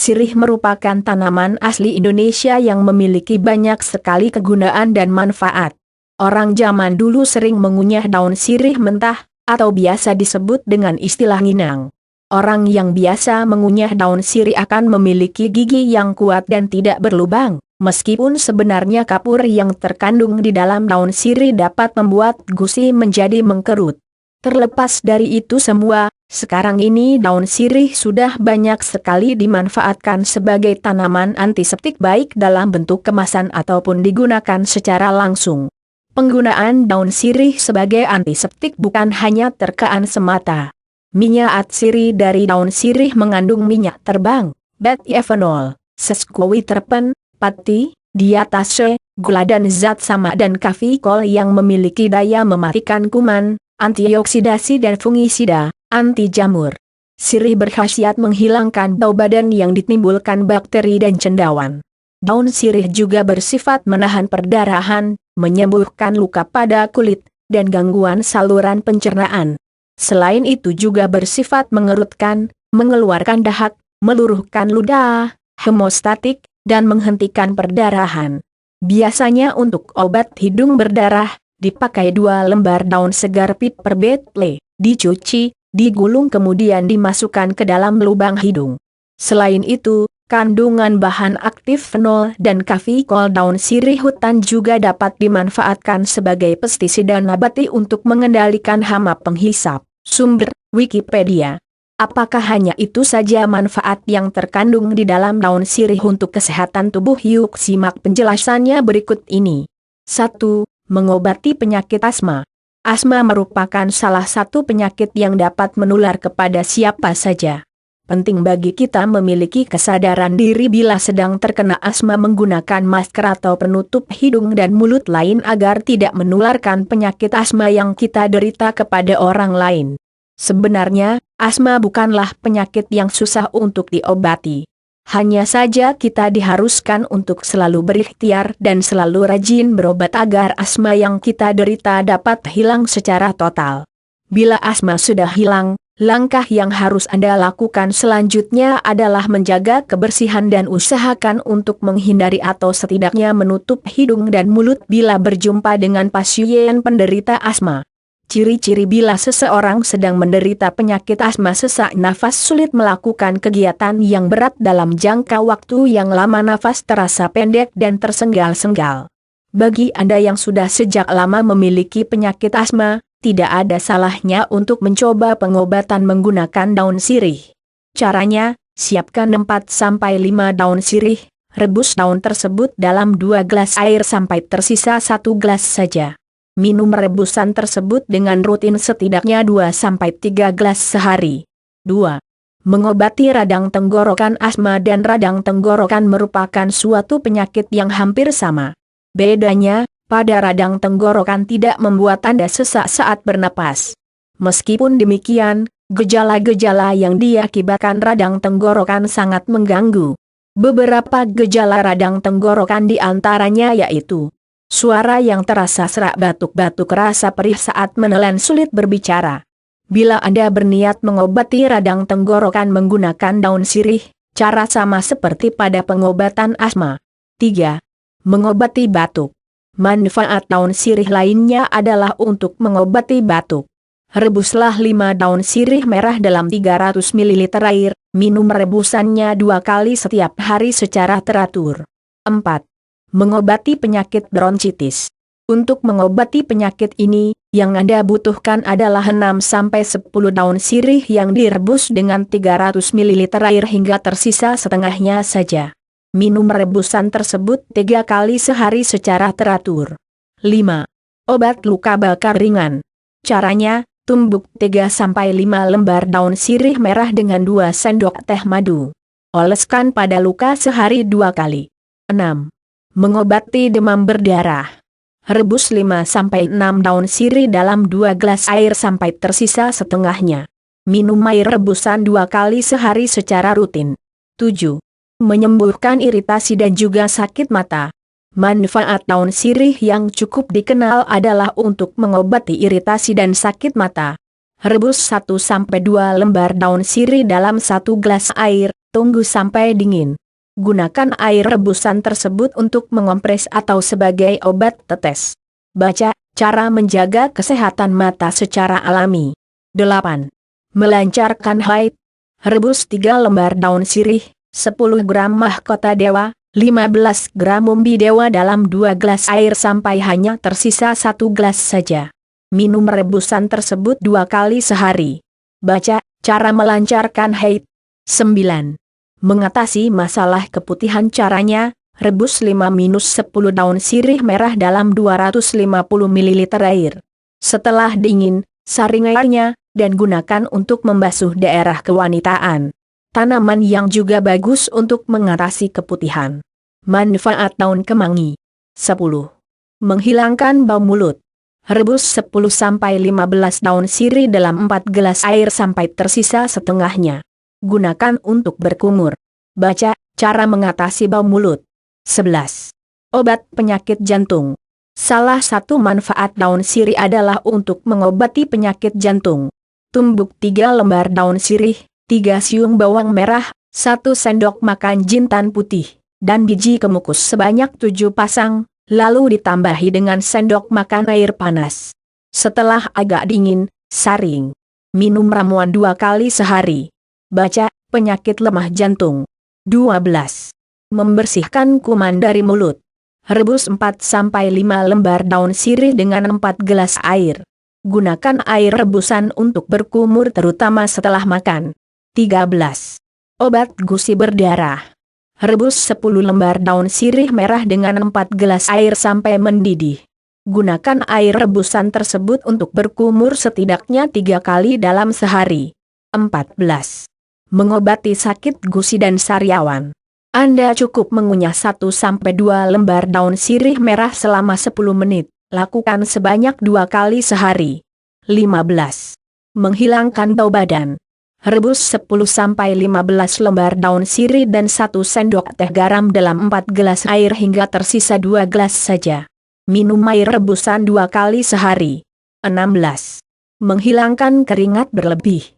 Sirih merupakan tanaman asli Indonesia yang memiliki banyak sekali kegunaan dan manfaat. Orang zaman dulu sering mengunyah daun sirih mentah, atau biasa disebut dengan istilah nginang. Orang yang biasa mengunyah daun sirih akan memiliki gigi yang kuat dan tidak berlubang, meskipun sebenarnya kapur yang terkandung di dalam daun sirih dapat membuat gusi menjadi mengkerut. Terlepas dari itu semua, sekarang ini daun sirih sudah banyak sekali dimanfaatkan sebagai tanaman antiseptik baik dalam bentuk kemasan ataupun digunakan secara langsung. Penggunaan daun sirih sebagai antiseptik bukan hanya terkaan semata. Minyak sirih dari daun sirih mengandung minyak terbang, beta-ethanol, sesquiterpen, pati, diatase, gula dan zat sama dan kafikol yang memiliki daya mematikan kuman, antioksidasi dan fungisida, anti jamur. Sirih berkhasiat menghilangkan bau badan yang ditimbulkan bakteri dan cendawan. Daun sirih juga bersifat menahan perdarahan, menyembuhkan luka pada kulit, dan gangguan saluran pencernaan. Selain itu juga bersifat mengerutkan, mengeluarkan dahak, meluruhkan ludah, hemostatik, dan menghentikan perdarahan. Biasanya untuk obat hidung berdarah, dipakai 2 lembar daun segar piper betle, dicuci, digulung kemudian dimasukkan ke dalam lubang hidung. Selain itu, kandungan bahan aktif fenol dan kafikol daun sirih hutan juga dapat dimanfaatkan sebagai pestisida nabati untuk mengendalikan hama penghisap. Sumber, Wikipedia. Apakah hanya itu saja manfaat yang terkandung di dalam daun sirih untuk kesehatan tubuh? Yuk simak penjelasannya berikut ini. 1. Mengobati penyakit asma. Asma merupakan salah satu penyakit yang dapat menular kepada siapa saja. Penting bagi kita memiliki kesadaran diri bila sedang terkena asma menggunakan masker atau penutup hidung dan mulut lain agar tidak menularkan penyakit asma yang kita derita kepada orang lain. Sebenarnya, asma bukanlah penyakit yang susah untuk diobati. Hanya saja kita diharuskan untuk selalu berikhtiar dan selalu rajin berobat agar asma yang kita derita dapat hilang secara total. Bila asma sudah hilang, langkah yang harus Anda lakukan selanjutnya adalah menjaga kebersihan dan usahakan untuk menghindari atau setidaknya menutup hidung dan mulut bila berjumpa dengan pasien penderita asma. Ciri-ciri bila seseorang sedang menderita penyakit asma: sesak nafas, sulit melakukan kegiatan yang berat dalam jangka waktu yang lama, nafas terasa pendek dan tersengal-sengal. Bagi Anda yang sudah sejak lama memiliki penyakit asma, tidak ada salahnya untuk mencoba pengobatan menggunakan daun sirih. Caranya, siapkan 4-5 daun sirih, rebus daun tersebut dalam 2 gelas air sampai tersisa 1 gelas saja. Minum rebusan tersebut dengan rutin setidaknya 2-3 gelas sehari. 2. Mengobati radang tenggorokan. Asma dan radang tenggorokan merupakan suatu penyakit yang hampir sama. Bedanya, pada radang tenggorokan tidak membuat Anda sesak saat bernapas. Meskipun demikian, gejala-gejala yang diakibatkan radang tenggorokan sangat mengganggu. Beberapa gejala radang tenggorokan diantaranya yaitu suara yang terasa serak, batuk-batuk, rasa perih saat menelan, sulit berbicara. Bila Anda berniat mengobati radang tenggorokan menggunakan daun sirih, cara sama seperti pada pengobatan asma. 3. Mengobati batuk. Manfaat daun sirih lainnya adalah untuk mengobati batuk. Rebuslah 5 daun sirih merah dalam 300 ml air, minum rebusannya 2 kali setiap hari secara teratur. 4. Mengobati penyakit bronkitis. Untuk mengobati penyakit ini, yang Anda butuhkan adalah 6-10 daun sirih yang direbus dengan 300 ml air hingga tersisa setengahnya saja. Minum rebusan tersebut 3 kali sehari secara teratur. 5. Obat luka bakar ringan. Caranya, tumbuk 3-5 lembar daun sirih merah dengan 2 sendok teh madu. Oleskan pada luka sehari 2 kali. 6. Mengobati demam berdarah. Rebus 5-6 daun sirih dalam 2 gelas air sampai tersisa setengahnya. Minum air rebusan 2 kali sehari secara rutin. 7. Menyembuhkan iritasi dan juga sakit mata. Manfaat daun sirih yang cukup dikenal adalah untuk mengobati iritasi dan sakit mata. Rebus 1-2 lembar daun sirih dalam 1 gelas air, Tunggu sampai dingin. Gunakan air rebusan tersebut untuk mengompres atau sebagai obat tetes. Baca, cara menjaga kesehatan mata secara alami. 8. Melancarkan haid. Rebus 3 lembar daun sirih, 10 gram mahkota dewa, 15 gram umbi dewa dalam 2 gelas air sampai hanya tersisa 1 gelas saja. Minum rebusan tersebut 2 kali sehari. Baca, cara melancarkan haid. 9. Mengatasi masalah keputihan. Caranya, rebus 5-10 daun sirih merah dalam 250 ml air. Setelah dingin, saring airnya, dan gunakan untuk membasuh daerah kewanitaan. Tanaman yang juga bagus untuk mengatasi keputihan. Manfaat daun kemangi. 10. Menghilangkan bau mulut. Rebus 10-15 daun sirih dalam 4 gelas air sampai tersisa setengahnya. Gunakan untuk berkumur. Baca, cara mengatasi bau mulut. 11. Obat penyakit jantung. Salah satu manfaat daun sirih adalah untuk mengobati penyakit jantung. Tumbuk 3 lembar daun sirih, 3 siung bawang merah, 1 sendok makan jintan putih, dan biji kemukus sebanyak 7 pasang, lalu ditambahi dengan sendok makan air panas. Setelah agak dingin, saring. Minum ramuan 2 kali sehari. Baca, penyakit lemah jantung. 12. Membersihkan kuman dari mulut. Rebus 4-5 lembar daun sirih dengan 4 gelas air. Gunakan air rebusan untuk berkumur terutama setelah makan. 13. Obat gusi berdarah. Rebus 10 lembar daun sirih merah dengan 4 gelas air sampai mendidih. Gunakan air rebusan tersebut untuk berkumur setidaknya 3 kali dalam sehari. 14. Mengobati sakit gusi dan sariawan. Anda cukup mengunyah 1-2 lembar daun sirih merah selama 10 menit. Lakukan sebanyak 2 kali sehari. 15. Menghilangkan bau badan. Rebus 10-15 lembar daun sirih dan 1 sendok teh garam dalam 4 gelas air hingga tersisa 2 gelas saja. Minum air rebusan 2 kali sehari. 16. Menghilangkan keringat berlebih.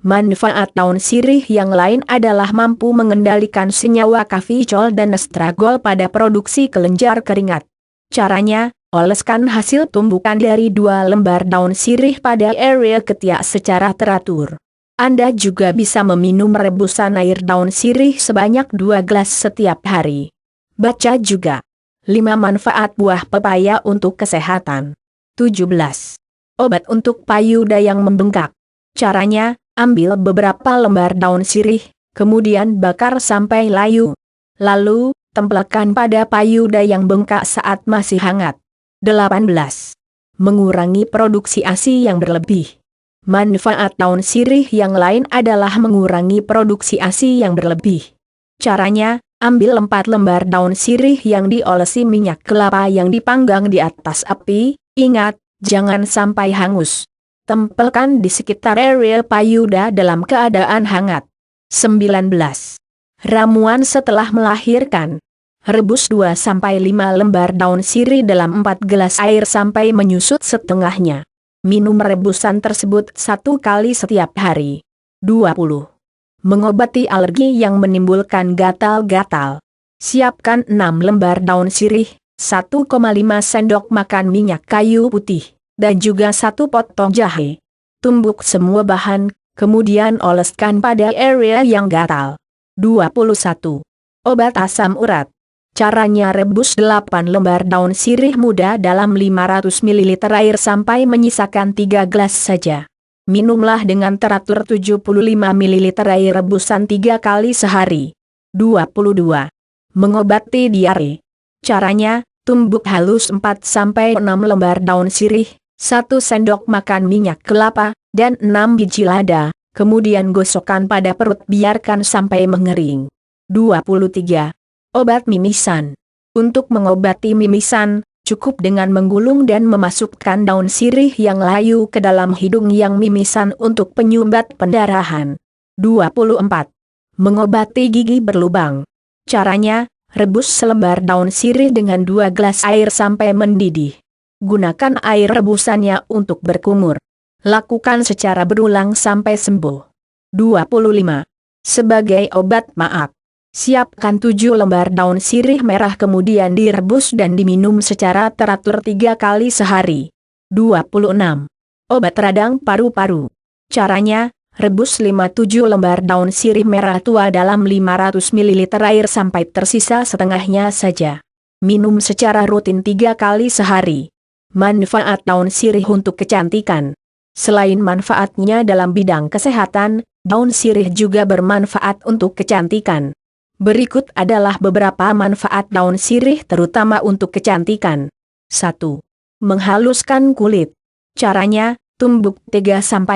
Manfaat daun sirih yang lain adalah mampu mengendalikan senyawa kaficol dan estragol pada produksi kelenjar keringat. Caranya, oleskan hasil tumbukan dari 2 lembar daun sirih pada area ketiak secara teratur. Anda juga bisa meminum rebusan air daun sirih sebanyak 2 gelas setiap hari. Baca juga. 5 manfaat buah pepaya untuk kesehatan. 17. Obat untuk payuda yang membengkak. Caranya, ambil beberapa lembar daun sirih, kemudian bakar sampai layu. Lalu, tempelkan pada payuda yang bengkak saat masih hangat. 18. Mengurangi produksi ASI yang berlebih. Manfaat daun sirih yang lain adalah mengurangi produksi ASI yang berlebih. Caranya, ambil 4 lembar daun sirih yang diolesi minyak kelapa yang dipanggang di atas api, ingat, jangan sampai hangus. Tempelkan di sekitar area payuda dalam keadaan hangat. 19. Ramuan setelah melahirkan. Rebus 2-5 lembar daun sirih dalam 4 gelas air sampai menyusut setengahnya. Minum rebusan tersebut 1 kali setiap hari. 20. Mengobati alergi yang menimbulkan gatal-gatal. Siapkan 6 lembar daun sirih, 1,5 sendok makan minyak kayu putih, dan juga 1 potong jahe. Tumbuk semua bahan, kemudian oleskan pada area yang gatal. 21. Obat asam urat. Caranya rebus 8 lembar daun sirih muda dalam 500 ml air sampai menyisakan 3 gelas saja. Minumlah dengan teratur 75 ml air rebusan 3 kali sehari. 22. Mengobati diare. Caranya, tumbuk halus 4-6 lembar daun sirih, 1 sendok makan minyak kelapa, dan 6 biji lada, kemudian gosokkan pada perut biarkan sampai mengering. 23. Obat mimisan. Untuk mengobati mimisan, cukup dengan menggulung dan memasukkan daun sirih yang layu ke dalam hidung yang mimisan untuk penyumbat pendarahan. 24. Mengobati gigi berlubang. Caranya, rebus selembar daun sirih dengan 2 gelas air sampai mendidih. Gunakan air rebusannya untuk berkumur. Lakukan secara berulang sampai sembuh. 25. Sebagai obat maak, siapkan 7 lembar daun sirih merah kemudian direbus dan diminum secara teratur 3 kali sehari. 26. Obat radang paru-paru. Caranya, rebus 5-7 lembar daun sirih merah tua dalam 500 ml air sampai tersisa setengahnya saja. Minum secara rutin 3 kali sehari. Manfaat daun sirih untuk kecantikan. Selain manfaatnya dalam bidang kesehatan, daun sirih juga bermanfaat untuk kecantikan. Berikut adalah beberapa manfaat daun sirih terutama untuk kecantikan. 1. Menghaluskan kulit. Caranya, tumbuk 3-5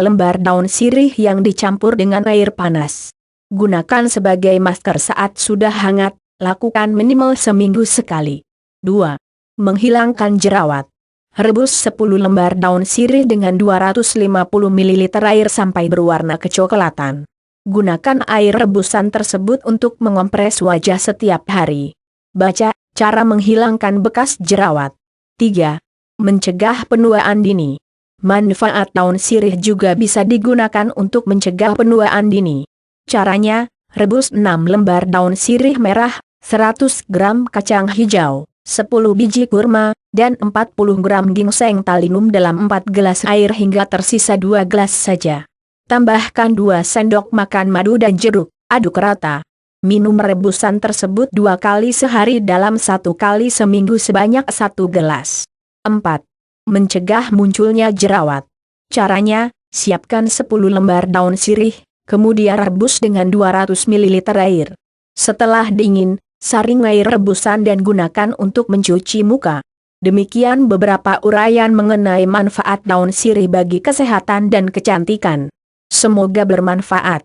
lembar daun sirih yang dicampur dengan air panas. Gunakan sebagai masker saat sudah hangat, lakukan minimal seminggu sekali. 2. Menghilangkan jerawat. Rebus 10 lembar daun sirih dengan 250 ml air sampai berwarna kecoklatan. Gunakan air rebusan tersebut untuk mengompres wajah setiap hari. Baca, cara menghilangkan bekas jerawat. 3. Mencegah penuaan dini. Manfaat daun sirih juga bisa digunakan untuk mencegah penuaan dini. Caranya, rebus 6 lembar daun sirih merah, 100 gram kacang hijau, 10 biji kurma, dan 40 gram ginseng talinum dalam 4 gelas air hingga tersisa 2 gelas saja. Tambahkan 2 sendok makan madu dan jeruk, aduk rata. Minum rebusan tersebut 2 kali sehari dalam 1 kali seminggu sebanyak 1 gelas. 4. Mencegah munculnya jerawat. Caranya, siapkan 10 lembar daun sirih, kemudian rebus dengan 200 ml air. Setelah dingin, saring air rebusan dan gunakan untuk mencuci muka. Demikian beberapa uraian mengenai manfaat daun sirih bagi kesehatan dan kecantikan. Semoga bermanfaat.